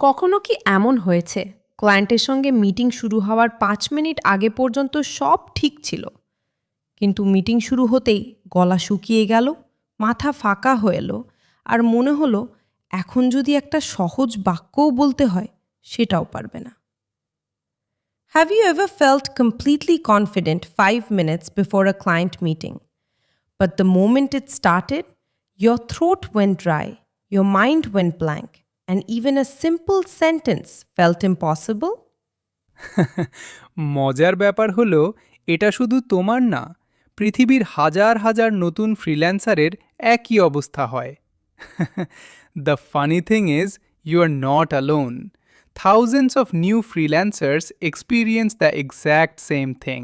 কখনো কি এমন হয়েছে ক্লায়েন্টের সঙ্গে মিটিং শুরু হওয়ার ৫ মিনিট আগে পর্যন্ত সব ঠিক ছিল, কিন্তু মিটিং শুরু হতেই গলা শুকিয়ে গেল, মাথা ফাঁকা হয়ে এলো, আর মনে হলো এখন যদি একটা সহজ বাক্যও বলতে হয় সেটাও পারবে না। Have you ever felt completely confident 5 minutes before a client meeting, but the moment it started, your throat went dry, your mind went blank, and even a simple sentence felt impossible? মজার ব্যাপার হলো এটা শুধু তোমার না, পৃথিবীর হাজার হাজার নতুন ফ্রিল্যান্সারের একই অবস্থা হয়। The funny thing is you are not alone. Thousands of new freelancers experience the exact same thing.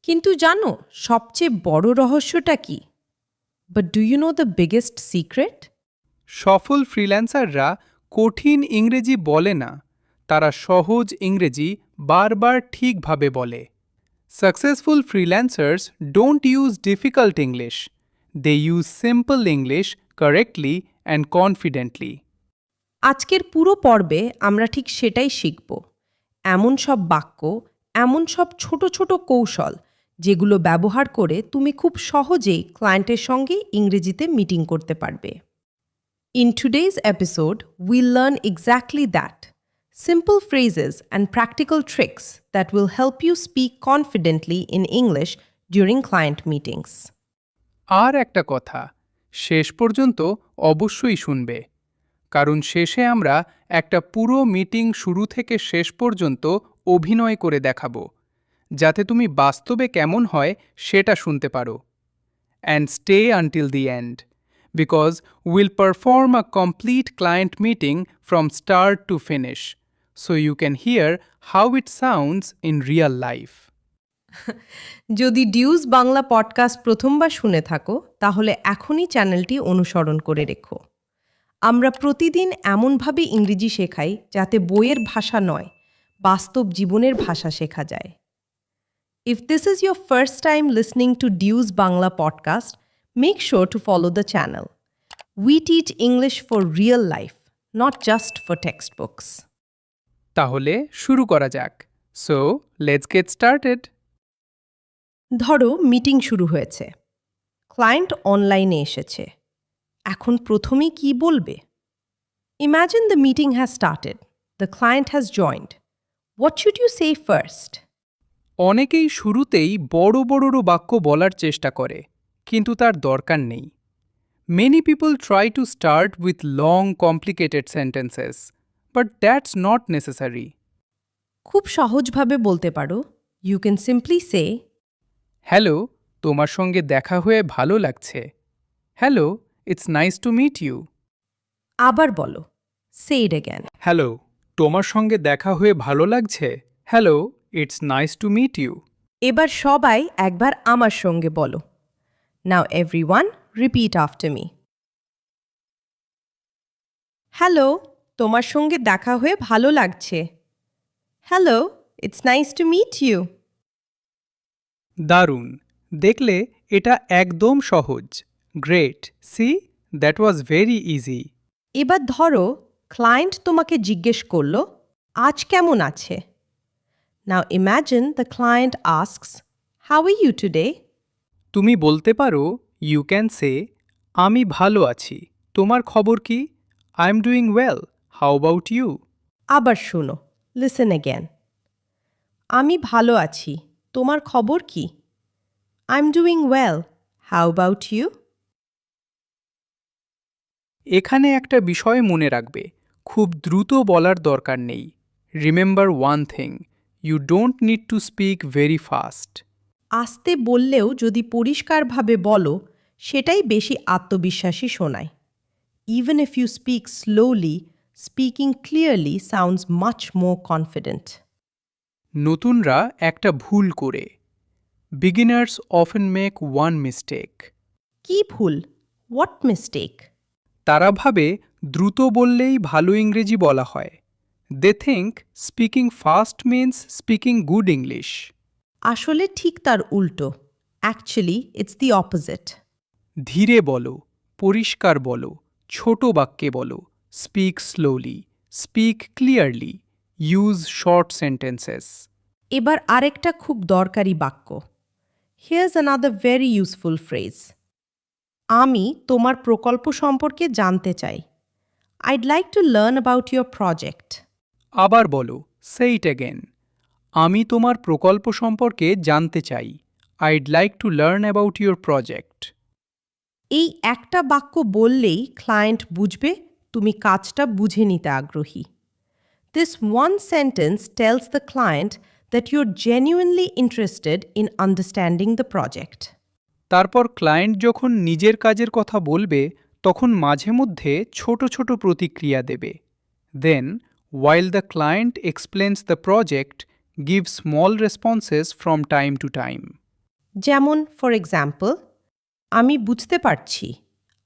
কিন্তু জানো সবচেয়ে বড় রহস্যটা কি? But do you know the biggest secret? সফল ফ্রিল্যান্সাররা কঠিন ইংরেজি বলে না, তারা সহজ ইংরেজি বারবার ঠিকভাবে বলে। Successful freelancers don't use difficult English, they use simple English correctly and confidently. আজকের পুরো পর্বে আমরা ঠিক সেটাই শিখব। এমন সব বাক্য, এমন সব ছোট ছোট কৌশল যেগুলো ব্যবহার করে তুমি খুব সহজেই ক্লায়েন্টের সঙ্গে ইংরেজিতে মিটিং করতে পারবে। In today's episode, we'll learn exactly that. Simple phrases and practical tricks that will help you speak confidently in English during client meetings. আর একটা কথা, শেষ পর্যন্ত অবশ্যই শুনবে, কারণ শেষে আমরা একটা পুরো মিটিং শুরু থেকে শেষ পর্যন্ত অভিনয় করে দেখাবো, যাতে তুমি বাস্তবে কেমন হয় সেটা শুনতে পারো। And stay until the end, because we'll perform a complete client meeting from start to finish, so you can hear how it sounds in real life. যদি ডিউজ বাংলা পডকাস্ট প্রথমবার শুনে থাকো তাহলে এখনই চ্যানেলটি অনুসরণ করে রেখো। আমরা প্রতিদিন এমনভাবে ইংরেজি শেখাই যাতে বইয়ের ভাষা নয়, বাস্তব জীবনের ভাষা শেখা যায়। If this is your first time listening to Dues Bangla podcast, make sure to follow the channel. We teach English for real life, not just for textbooks. তাহলে শুরু করা যাক। So, let's get started. ধরো meeting শুরু হয়েছে, client অনলাইনে এসেছে, এখন প্রথমেই কি বলবে? Imagine the meeting has started, the client has joined. What should you say first? অনেকেই শুরুতেই বড় বড় বাক্য বলার চেষ্টা করে, কিন্তু তার দরকার নেই। Many people try to start with long, complicated sentences, but that's not necessary. খুব সহজভাবে বলতে পারো, You can simply say, hello, তোমার সঙ্গে দেখা হয়ে ভালো লাগছে। Hello, it's nice to meet you. আবার বলো, Say it again. হ্যালো, তোমার সঙ্গে দেখা হয়ে ভালো লাগছে। Hello, it's nice to meet you. এবার সবাই একবার আমার সঙ্গে বলো। Now everyone, repeat after me. Hello, তোমার সঙ্গে দেখা হয়ে ভালো লাগছে। Hello, it's nice to meet you. দারুণ, দেখলে এটা একদম সহজ। Great, see, that was very easy. এবার ধরো ক্লায়েন্ট তোমাকে জিজ্ঞেস করলো, আজ কেমন আছে? Now imagine the client asks, How are you today? তুমি বলতে পারো, ইউ ক্যান সে, আমি ভালো আছি, তোমার খবর কি? I am doing well, how about you? আবার শোনো, Listen again. আমি ভালো আছি, তোমার খবর কি? I'm doing well. How about you? এখানে একটা বিষয় মনে রাখবে, খুব দ্রুত বলার দরকার নেই। Remember one thing, you don't need to speak very fast. আস্তে বললেও যদি পরিষ্কারভাবে বলো, সেটাই বেশি আত্মবিশ্বাসী শোনায়। Even if you speak slowly, speaking clearly sounds much more confident. নতুনরা একটা ভুল করে। Beginners often make one mistake. কি ভুল? What mistake? তারা ভাবে দ্রুত বললেই ভালো ইংরেজি বলা হয়। They think speaking fast means speaking good English. আসলে ঠিক তার উল্টো। Actually, it's the opposite. ধীরে বলো, পরিষ্কার বলো, ছোট বাক্যে বলো, speak slowly, Speak clearly. Use short sentences. এবার আরেকটা খুব দরকারি বাক্য। Here's another very useful phrase. আমি তোমার প্রকল্প সম্পর্কে জানতে চাই। I'd like to learn about your project. আবার বলো, say it again. আমি তোমার প্রকল্প সম্পর্কে জানতে চাই। I'd like to learn about your project. এই একটা বাক্য বললেই ক্লায়েন্ট বুঝবে তুমি কাজটা বুঝে নিতে আগ্রহী। This one sentence tells the client that you're genuinely interested in understanding the project. তারপর ক্লায়েন্ট যখন নিজের কাজের কথা বলবে তখন মাঝে মধ্যে ছোট ছোট প্রতিক্রিয়া দেবে। Then, while the client explains the project, give small responses from time to time. যেমন ফর এক্সাম্পল, আমি বুঝতে পারছি,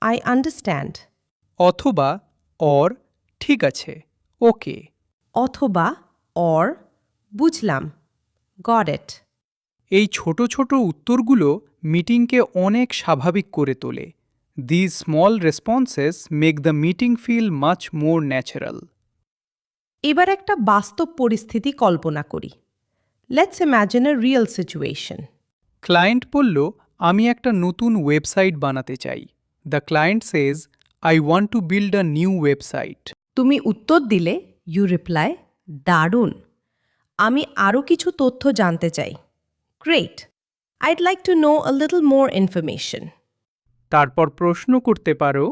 I understand. অথবা or ঠিক আছে, ওকে। অথবা or বুঝলাম, got it. এই ছোট ছোট উত্তরগুলো মিটিংকে অনেক স্বাভাবিক করে তোলে। These small responses make the meeting feel much more natural. এবার একটা বাস্তব পরিস্থিতি কল্পনা করি। Let's imagine a real situation. Client বলল, আমি একটা নতুন ওয়েবসাইট বানাতে চাই। The client Sage, I want to build a new website. তুমি উত্তর দিলে, ইউ রিপ্লাই, দারুণ, আমি আরও কিছু তথ্য জানতে চাই। Great, I'd like to know a little more information. তারপর প্রশ্ন করতে পারো,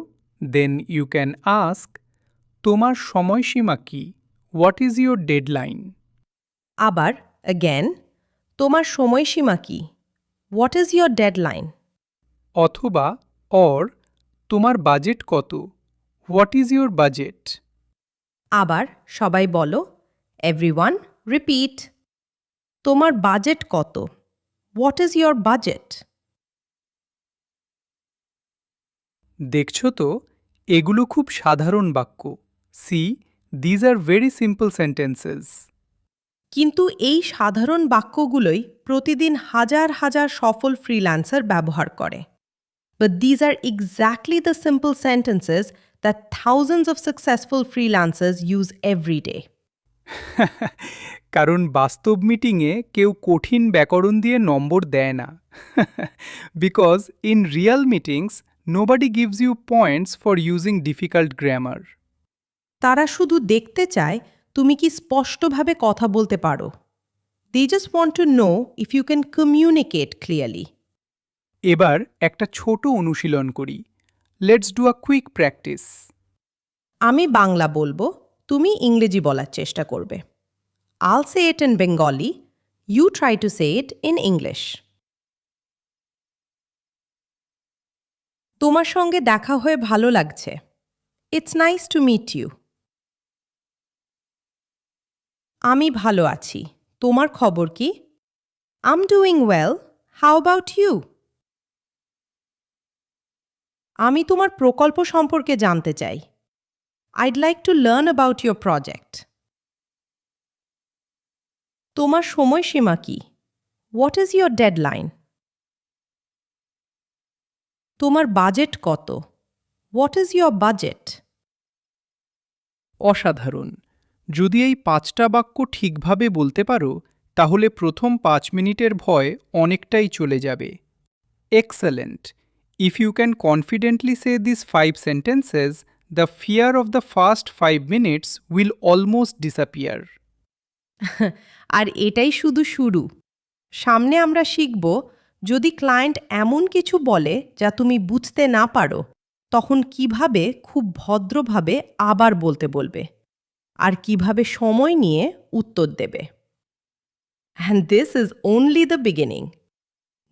দেন ইউ ক্যান আস্ক, তোমার সময়সীমা কি? What is your deadline? আবার অ্যাগেন, তোমার সময়সীমা কি? What is your deadline? অথবা অর, তোমার বাজেট কত? What is your budget? আবার সবাই বলো, এভরিওয়ান রিপিট, তোমার বাজেট কত? What is your budget? দেখছো তো, এগুলো খুব সাধারণ বাক্য। See, these are very simple sentences. কিন্তু এই সাধারণ বাক্যগুলোই প্রতিদিন হাজার হাজার সফল ফ্রিল্যান্সার ব্যবহার করে। But these are exactly the simple sentences that thousands of successful freelancers use every day. কারণ বাস্তব মিটিংয়ে কেউ কঠিন ব্যাকরণ দিয়ে নম্বর দেয় না। Because in real meetings nobody gives you points for using difficult grammar. তারা শুধু দেখতে চায় তুমি কি স্পষ্টভাবে কথা বলতে পারো। They just want to know if you can communicate clearly. এবার একটা ছোট অনুশীলন করি। Let's do a quick practice. আমি বাংলা বলবো, তুমি ইংরেজি বলার চেষ্টা করবে। I'll say it in Bengali, you try to say it in English. তোমার সঙ্গে দেখা হয়ে ভালো লাগছে। It's nice to meet you. আমি ভালো আছি, তোমার খবর কি? I'm doing well, how about you? আমি তোমার প্রকল্প সম্পর্কে জানতে চাই। I'd like to learn about your project. তোমার সময়সীমা কি? What is your deadline? তোমার বাজেট কত? What is your budget? অসাধারণ। যদি এই 5টা বাক্য ঠিকভাবে বলতে পারো তাহলে প্রথম 5 মিনিটের ভয় অনেকটাই চলে যাবে। Excellent! If you can confidently say these 5 sentences, the fear of the first 5 minutes will almost disappear. আর এটাই শুধু শুরু। সামনে আমরা শিখব, যদি ক্লায়েন্ট এমন কিছু বলে যা তুমি বুঝতে না পারো, তখন কিভাবে খুব ভদ্রভাবে আবার বলতে বলবে, আর কিভাবে সময় নিয়ে উত্তর দেবে। And this is only the beginning.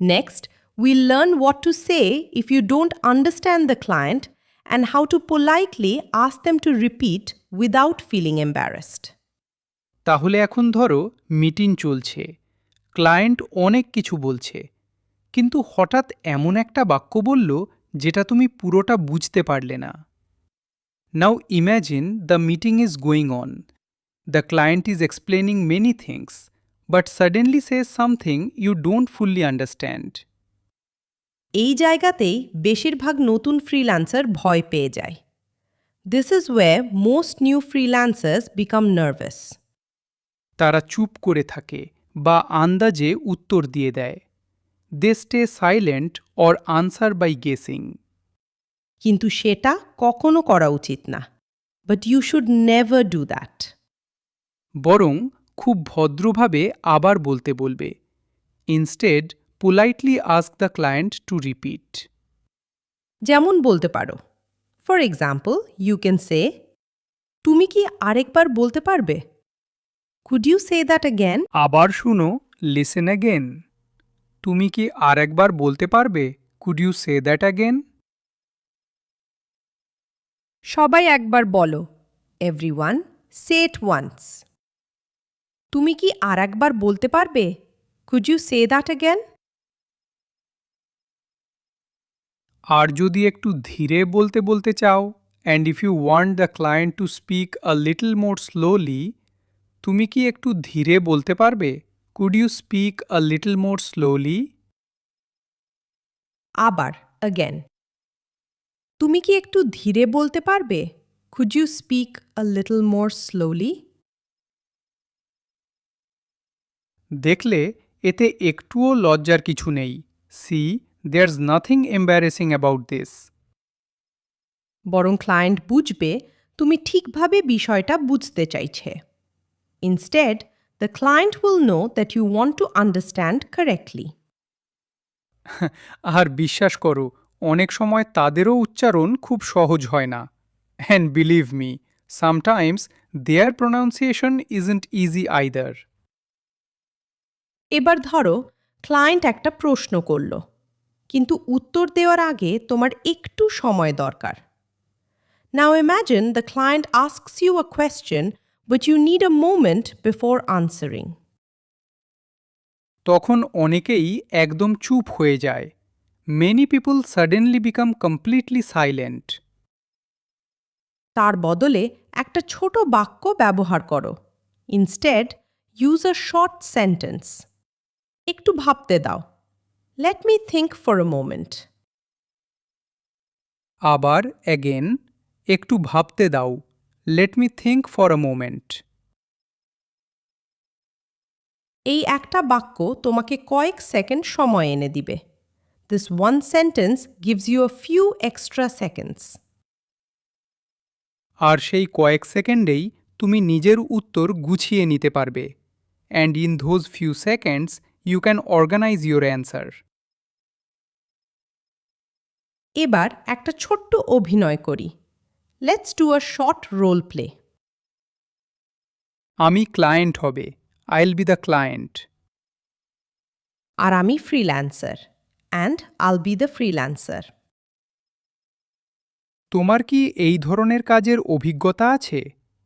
Next, we'll learn what to say if you don't understand the client and how to politely ask them to repeat without feeling embarrassed. তাহলে এখন ধরো মিটিং চলছে, ক্লায়েন্ট অনেক কিছু বলছে, কিন্তু হঠাৎ এমন একটা বাক্য বলল যেটা তুমি পুরোটা বুঝতে পারলে না। Now imagine the meeting is going on. The client is explaining many things, but suddenly says something you don't fully understand. এই জায়গাতেই বেশিরভাগ নতুন ফ্রিল্যান্সার ভয় পেয়ে যায়। This is where most new freelancers become nervous. তারা চুপ করে থাকে বা আন্দাজে উত্তর দিয়ে দেয়। They stay silent or answer by guessing. কিন্তু সেটা কখনো করা উচিত না। But you should never do that. বরং খুব ভদ্রভাবে আবার বলতে বলবে। Instead politely ask the client to repeat. যেমন বলতে পারো, for example you can say, তুমি কি আরেকবার বলতে পারবে? Could you say that again? আবার শুনো, লিসেন অ্যাগেন। তুমি কি আরেকবার বলতে পারবে? Could you say that again? সবাই একবার বলো, এভরিওয়ান সে ইট ওয়ান্স। তুমি কি আরেকবার বলতে পারবে? Could you say that again? আর যদি একটু ধীরে বলতে বলতে চাও, and if you want the client to speak a little more slowly, তুমি কি একটু ধীরে বলতে পারবে? Could you speak a little more slowly? আবার অ্যাগেন, তুমি কি একটু ধীরে বলতে পারবে? Could you speak a little more slowly? দেখলে এতে একটুও লজ্জার কিছু নেই। See, there's nothing embarrassing about this. বরং ক্লায়েন্ট বুঝবে তুমি ঠিকভাবে বিষয়টা বুঝতে চাইছে। Instead, the client will know that you want to understand correctly. আর বিশ্বাস করো, অনেক সময় তাদেরও উচ্চারণ খুব সহজ হয় না। And believe me, sometimes their pronunciation isn't easy either. এবার ধরো ক্লায়েন্ট একটা প্রশ্ন করল, কিন্তু উত্তর দেওয়ার আগে তোমার একটু সময় দরকার। Now imagine the client asks you a question, but you need a moment before answering. তখন অনেকেই একদম চুপ হয়ে যায়। Many people suddenly become completely silent. তার বদলে একটা ছোট বাক্য ব্যবহার করো। Instead, use a short sentence. একটু ভাবতে দাও। Let me think for a moment. আবার অ্যাগেন, একটু ভাবতে দাও। Let me think for a moment. এই একটা বাক্য তোমাকে কয়েক সেকেন্ড সময় এনে দিবে। This one sentence gives you a few extra seconds. আর সেই কয়েক সেকেন্ডেই তুমি নিজের উত্তর গুছিয়ে নিতে পারবে। And in those few seconds you can organise your answer. এবার একটা ছোট্ট অভিনয় করি। Let's do a short role play. আমি ক্লায়েন্ট হবে। I'll be the client. আর আমি freelancer, and I'll be the freelancer. তোমার কি এই ধরনের কাজের অভিজ্ঞতা আছে?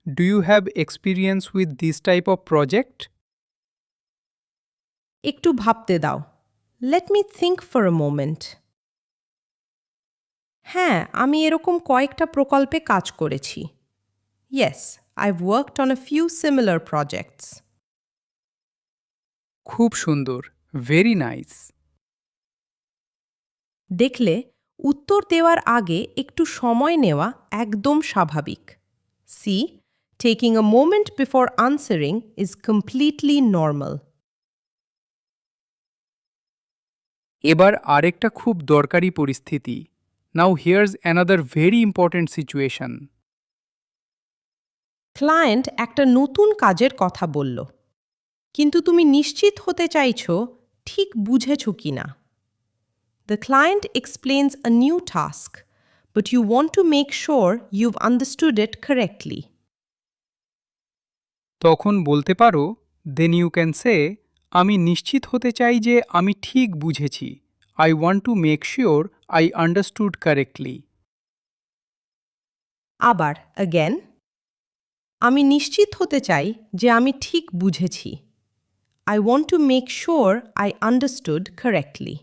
Do you have experience with this type of project? একটু ভাবতে দাও। Let me think for a moment. হ্যাঁ, আমি এরকম কয়েকটা প্রকল্পে কাজ করেছি। Yes, I've worked on a few similar projects. খুব সুন্দর, ভেরি নাইস। দেখলে, উত্তর দেওয়ার আগে একটু সময় নেওয়া একদম স্বাভাবিক। See, taking a moment before answering is completely normal. এবার আরেকটা খুব দরকারি পরিস্থিতি। Now here's another very important situation. Client একটা নতুন কাজের কথা বলল, কিন্তু তুমি নিশ্চিত হতে চাইছো ঠিক বুঝেছো কিনা। The client explains a new task, but you want to make sure you've understood it correctly. তখন বলতে পারো, দেন ইউ ক্যান সে, আমি নিশ্চিত হতে চাই যে আমি ঠিক বুঝেছি। I want to make sure I understood correctly. আবার again, আমি নিশ্চিত হতে চাই যে আমি ঠিক বুঝেছি। I want to make sure I understood correctly.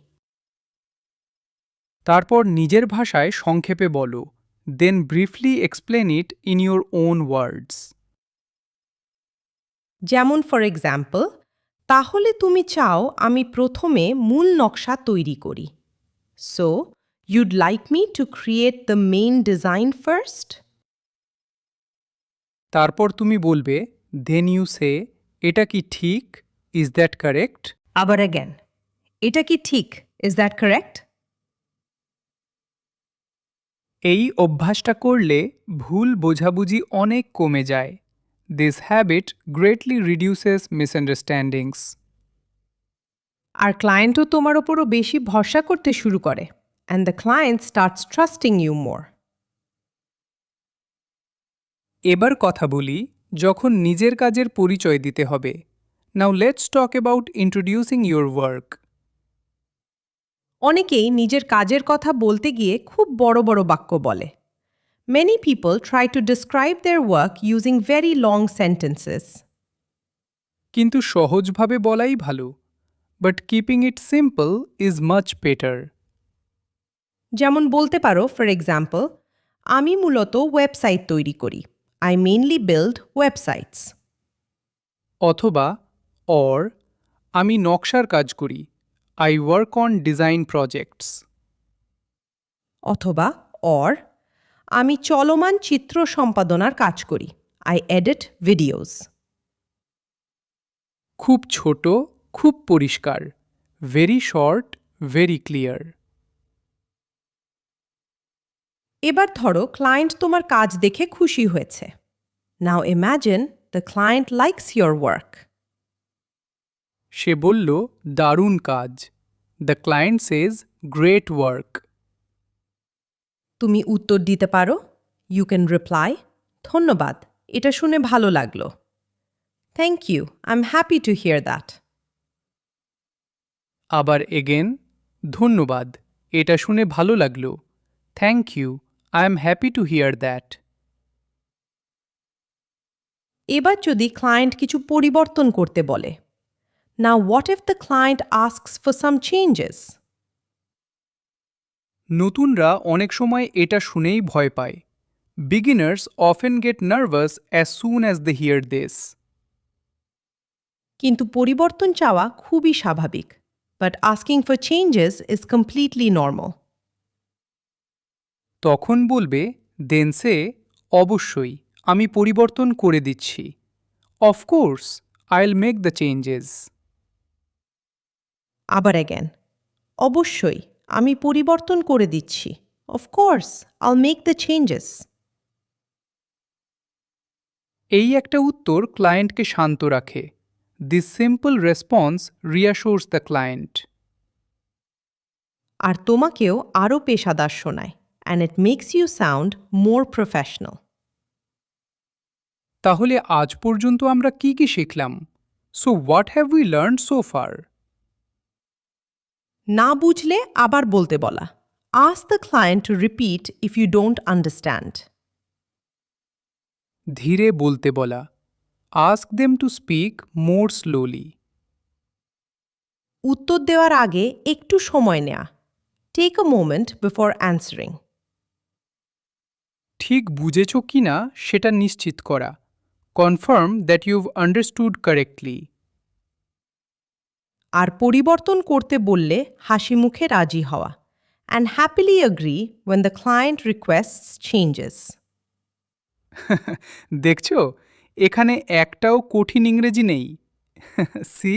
তারপর নিজের ভাষায় সংক্ষেপে বলো। Then briefly explain it in your own words. যেমন ফর এক্সাম্পল, তাহলে তুমি চাও আমি প্রথমে মূল নকশা তৈরি করি। So, you'd like me to create the main design first? তারপর তুমি বলবে দেন ইউ সে এটা কি ঠিক, ইজ দ্যাট কারেক্ট? আবার অ্যাগেন, এটা কি ঠিক? Is that correct? এই অভ্যাসটা করলে ভুল বোঝাবুঝি অনেক কমে যায়। This habit greatly reduces misunderstandings. আর ক্লায়েন্টও তোমার ওপরও বেশি ভরসা করতে শুরু করে, and the client starts trusting you more. এবার কথা বলি যখন নিজের কাজের পরিচয় দিতে হবে। Now let's talk about introducing your work. অনেকেই নিজের কাজের কথা বলতে গিয়ে খুব বড় বড় বাক্য বলে। Many people try to describe their work using very long sentences. কিন্তু সহজভাবে বলাই ভালো, but keeping it simple is much better. যেমন বলতে পারো, ফর এক্সাম্পল, আমি মূলত ওয়েবসাইট তৈরি করি। I mainly build websites. অথবা অর আমি নকশার কাজ করি, I work on design projects. অথবা or আমি চলমান চিত্র সম্পাদনার কাজ করি। I edit videos. খুব ছোট, খুব পরিষ্কার, ভেরি শর্ট, ভেরি ক্লিয়ার। এবার ধরো ক্লায়েন্ট তোমার কাজ দেখে খুশি হয়েছে। Now imagine the client likes your work. সে বলল দারুণ কাজ। The client Sage great work. তুমি উত্তর দিতে পারো, ইউ ক্যান রিপ্লাই, ধন্যবাদ, এটা শুনে ভালো লাগলো। Thank you, I am happy to hear that. আবার এগেন, ধন্যবাদ, এটা শুনে ভালো লাগলো। Thank you, I am happy to hear that. এবার যদি ক্লায়েন্ট কিছু পরিবর্তন করতে বলে, now what if the client asks for some changes? নতুনরা অনেক সময় এটা শুনেই ভয় পায়। Beginners often get nervous as soon as they hear this. কিন্তু পরিবর্তন চাওয়া খুবই স্বাভাবিক, but asking for changes is completely normal. তখন বলবে দেন সে অবশ্যই আমি পরিবর্তন করে দিচ্ছি। Of course I will make the changes. আবার অ্যাগেন, অবশ্যই আমি পরিবর্তন করে দিচ্ছি। অফকোর্স আইল মেক দ্য চেঞ্জেস। এই একটা উত্তর ক্লায়েন্টকে শান্ত রাখে। This simple response reassures the client. আর তোমাকেও আরও পেশাদার শোনায়, and it makes you sound more professional. তাহলে আজ পর্যন্ত আমরা কি কি শিখলাম? So what have we learn so far? না বুঝলে আবার বলতে বলা। Ask the client to repeat if you don't understand. ধীরে বলতে বলা। Ask them to speak more slowly. উত্তর দেওয়ার আগে একটু সময় নেয়া। Take a moment before answering. ঠিক বুঝেছ কি না সেটা নিশ্চিত করা। Confirm that you've understood correctly. আর পরিবর্তন করতে বললে হাসি মুখে রাজি হওয়া, and happily agree when the client requests changes. দেখছো, এখানে একটাও কঠিন ইংরেজি নেই। See,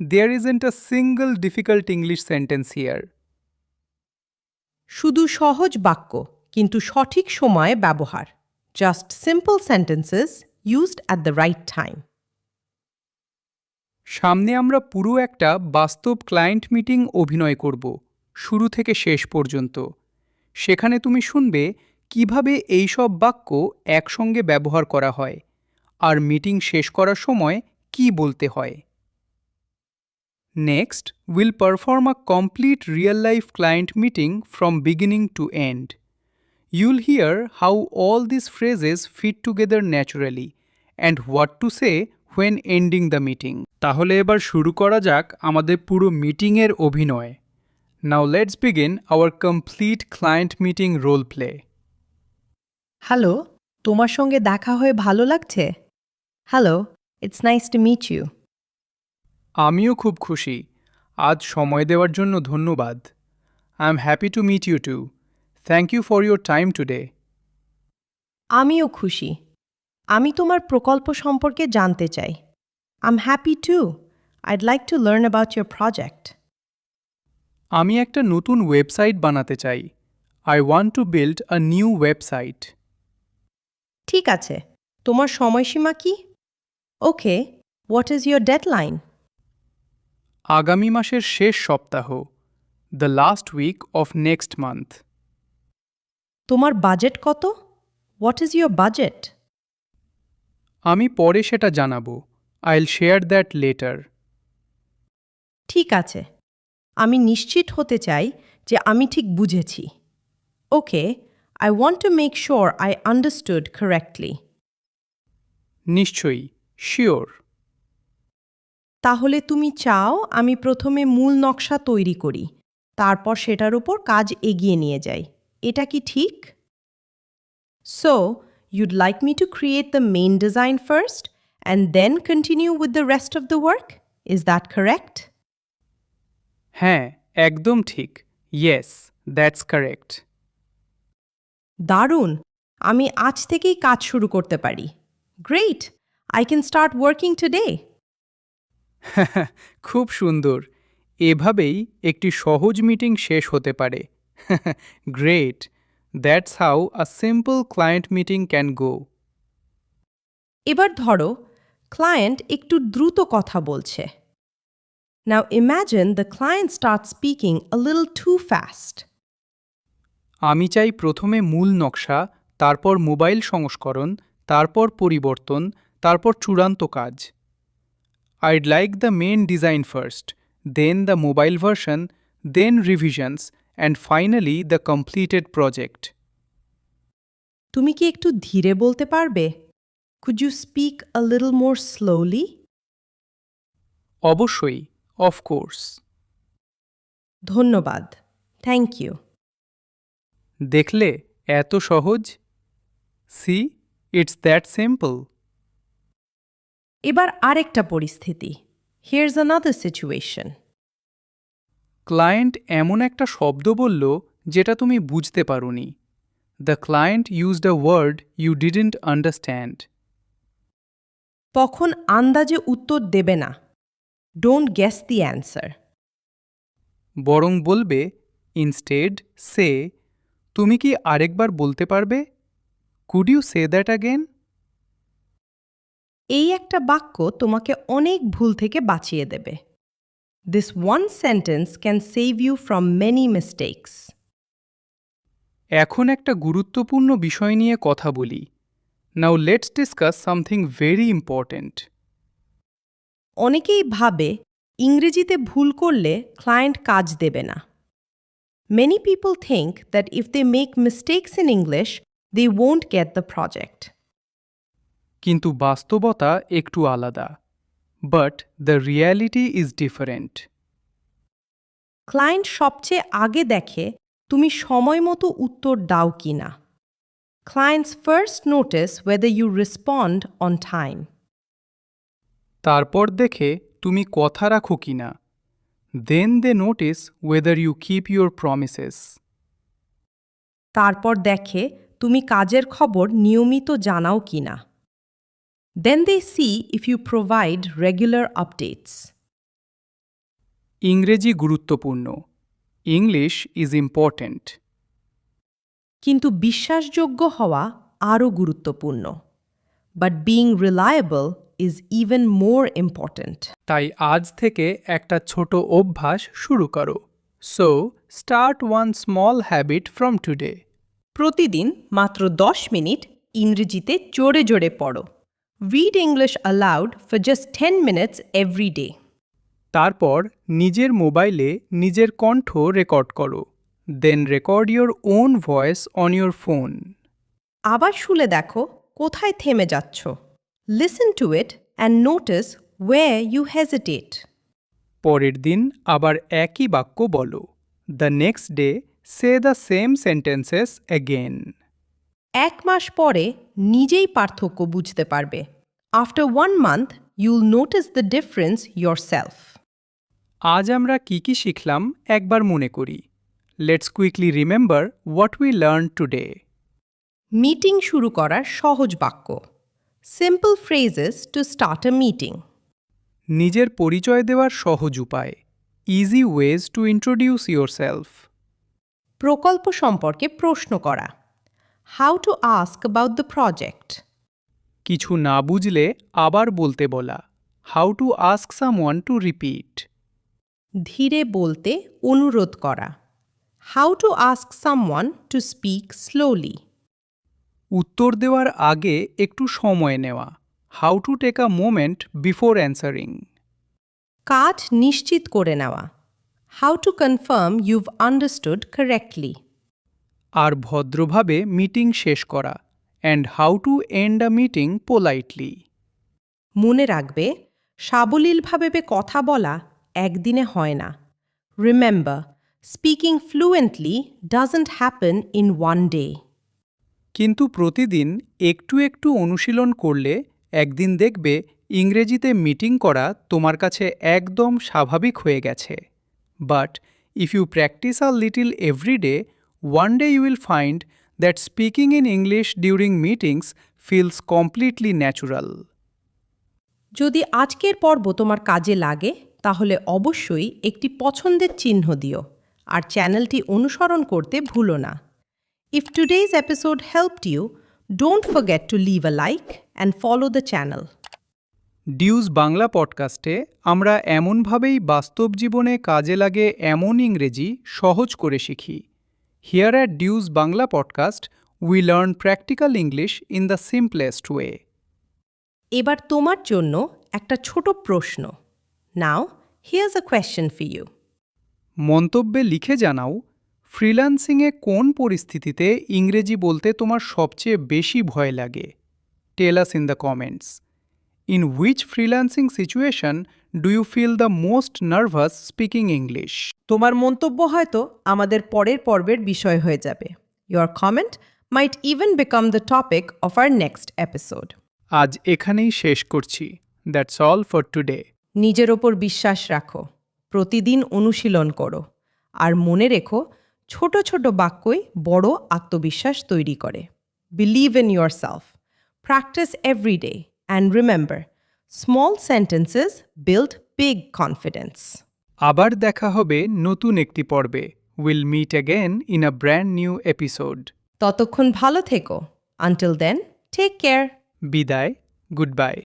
there isn't a single difficult English sentence here. শুধু সহজ বাক্য, কিন্তু সঠিক সময়ে ব্যবহার। Just simple sentences used at the right time. সামনে আমরা পুরো একটা বাস্তব ক্লায়েন্ট মিটিং অভিনয় করব, শুরু থেকে শেষ পর্যন্ত। সেখানে তুমি শুনবে কিভাবে এই সব বাক্য একসঙ্গে ব্যবহার করা হয়, আর মিটিং শেষ করার সময় কি বলতে হয়। Next, will perform a complete real life client meeting from beginning to end. You'll hear how all these phrases fit together naturally and what to say when ending the meeting. তাহলে এবার শুরু করা যাক আমাদের পুরো মিটিংয়ের অভিনয়। Now let's begin our complete client meeting role play. Hello, তোমার সঙ্গে দেখা হয়ে ভালো লাগছে। Hello, it's nice to meet you. আমিও খুব খুশি। আজ সময় দেওয়ার জন্য ধন্যবাদ। I am happy to meet you too. Thank you for your time today. আমিও খুশি। আমি তোমার প্রকল্প সম্পর্কে জানতে চাই। I'm happy too. I'd like to learn about your project. আমি একটা নতুন ওয়েবসাইট বানাতে চাই। I want to build a new website. ঠিক আছে, তোমার সময়সীমা কি? ওকে, what is your deadline? আগামী মাসের শেষ সপ্তাহ, the last week of next month. তোমার বাজেট কত? What is your budget? আমি পরে সেটা জানাবো। I'll share that later. ঠিক আছে, আমি নিশ্চিত হতে চাই যে আমি ঠিক বুঝেছি। ওকে, I want to make sure I understood correctly. নিশ্চয়ই, শিওর। তাহলে তুমি চাও আমি প্রথমে মূল নকশা তৈরি করি, তারপর সেটার উপর কাজ এগিয়ে নিয়ে যাই। এটা কি ঠিক? So, you'd like me to create the main design first and then continue with the rest of the work? Is that correct? হ্যাঁ, একদম ঠিক। Yes, that's correct. দারুণ! আমি আজ থেকেই কাজ শুরু করতে পারি। Great! I can start working today. খুব সুন্দর। এভাবেই একটি সহজ মিটিং শেষ হতে পারে। Great! That's how a simple client meeting can go. এবার ধরো ক্লায়েন্ট একটু দ্রুত কথা বলছে। Now imagine the client starts speaking a little too fast. আমি চাই প্রথমে মূল নকশা, তারপর মোবাইল সংস্করণ, তারপর পরিবর্তন, তারপর চূড়ান্ত কাজ। I'd like the main design first, then the mobile version, then revisions, and finally the completed project. তুমি কি একটু ধীরে বলতে পারবে? Could you speak a little more slowly? অবশ্যই, of course. ধন্যবাদ। Thank you. দেখলে এত সহজ? See, it's that simple. এবার আরেকটা পরিস্থিতি। Here's another situation. ক্লায়েন্ট এমন একটা শব্দ বলল যেটা তুমি বুঝতে পারোনি। The client used a word you didn't understand. তখন আন্দাজে উত্তর দেবে না। Don't guess the answer. বরং বলবে, instead say, তুমি কি আরেকবার বলতে পারবে? Could you say that again? এই একটা বাক্য তোমাকে অনেক ভুল থেকে বাঁচিয়ে দেবে। This one sentence can save you from many mistakes. এখন একটা গুরুত্বপূর্ণ বিষয় নিয়ে কথা বলি। Now let's discuss something very important. অনেকেই ভাবে ইংরেজিতে ভুল করলে ক্লায়েন্ট কাজ দেবে না। Many people think that if they make mistakes in English, they won't get the project. কিন্তু বাস্তবতা একটু আলাদা। But the reality is different. Client সবচেয়ে আগে দেখে তুমি সময় মতো উত্তর দাও কিনা। Clients first notice whether you respond on time. তারপর দেখে তুমি কথা রাখো কিনা। Then they notice whether you keep your promises. তারপর দেখে তুমি কাজের খবর নিয়মিত জানাও কিনা। Then they see if you provide regular updates. ইংরেজি গুরুত্বপূর্ণ। English is important. কিন্তু বিশ্বাসযোগ্য হওয়া আরও গুরুত্বপূর্ণ। But being reliable is even more important. তাই আজ থেকে একটা ছোট অভ্যাস শুরু করো। So, start one small habit from today. প্রতিদিন মাত্র 10 মিনিট ইংরেজিতে জোরে জোরে পড়ো। Read English aloud for just 10 minutes every day. তারপর নিজের মোবাইলে নিজের কণ্ঠ রেকর্ড করো। Then record your own voice on your phone. আবার শুনে দেখো কোথায় থেমে যাচ্ছ। Listen to it and notice where you hesitate. পরের দিন আবার একই বাক্য বলো। The next day, say the same sentences again. 1 মাস পরে নিজেই পার্থক্য বুঝতে পারবে। After 1 month, you'll notice the difference yourself. আজ আমরা কি কি শিখলাম একবার মনে করি। Let's quickly remember what we learned today. Meeting শুরু করার সহজ বাক্য। Simple phrases to start a meeting. নিজের পরিচয় দেওয়ার সহজ উপায়, easy ways to introduce yourself. প্রকল্প সম্পর্কে প্রশ্ন করা। How to ask about the project. কিছু না বুঝলে আবার বলতে বলা, how to ask someone to repeat. ধীরে বলতে অনুরোধ করা। How to ask someone to speak slowly. উত্তর দেওয়ার আগে একটু সময় নেওয়া, how to take a moment before answering. কাজ নিশ্চিত করে নেওয়া। How to confirm you've understood correctly. আর ভদ্রভাবে মিটিং শেষ করা, and how to end a meeting politely. মনে রাখবে, সাবলীলভাবে কথা বলা একদিনে হয় না। Remember, speaking fluently doesn't happen in one day. কিন্তু প্রতিদিন একটু একটু অনুশীলন করলে একদিন দেখবে ইংরেজিতে মিটিং করা তোমার কাছে একদম স্বাভাবিক হয়ে গেছে। But if you practise a little every day, one day you will find that speaking in English during meetings feels completely natural. যদি আজকের পর্ব তোমার কাজে লাগে তাহলে অবশ্যই একটি পছন্দের চিহ্ন দিও আর চ্যানেলটি অনুসরণ করতে ভুলো না। If today's episode helped you, don't forget to leave a like and follow the channel. ডিউজ বাংলা পডকাস্টে আমরা এমনভাবেই বাস্তব জীবনে কাজে লাগে এমন ইংরেজি সহজ করে শিখি। Here at dues Bangla podcast we learn practical English in the simplest way. এবার তোমার জন্য একটা ছোট প্রশ্ন। Now, here's a question for you. মন্তব্যে লিখে জানাও, ফ্রিল্যান্সিংয়ে কোন পরিস্থিতিতে ইংরেজি বলতে তোমার সবচেয়ে বেশি ভয় লাগে? Tell us in the comments. In which freelancing situation do you feel the most nervous speaking English? তোমার মন্তব্য হয়তো আমাদের পরের পর্বের বিষয় হয়ে যাবে। Your comment might even become the topic of our next episode. আজ এখানেই শেষ করছি। That's all for today. নিজের ওপর বিশ্বাস রাখো, প্রতিদিন অনুশীলন করো, আর মনে রেখো, ছোট ছোট বাক্যই বড় আত্মবিশ্বাস তৈরি করে। Believe in yourself. Practice every day. And remember, small sentences build big confidence. আবার দেখা হবে নতুন একটি পর্বে। Will meet again in a brand new episode. ততক্ষণ ভালো থেকো। Until then, take care. বিদায়, গুড বাই।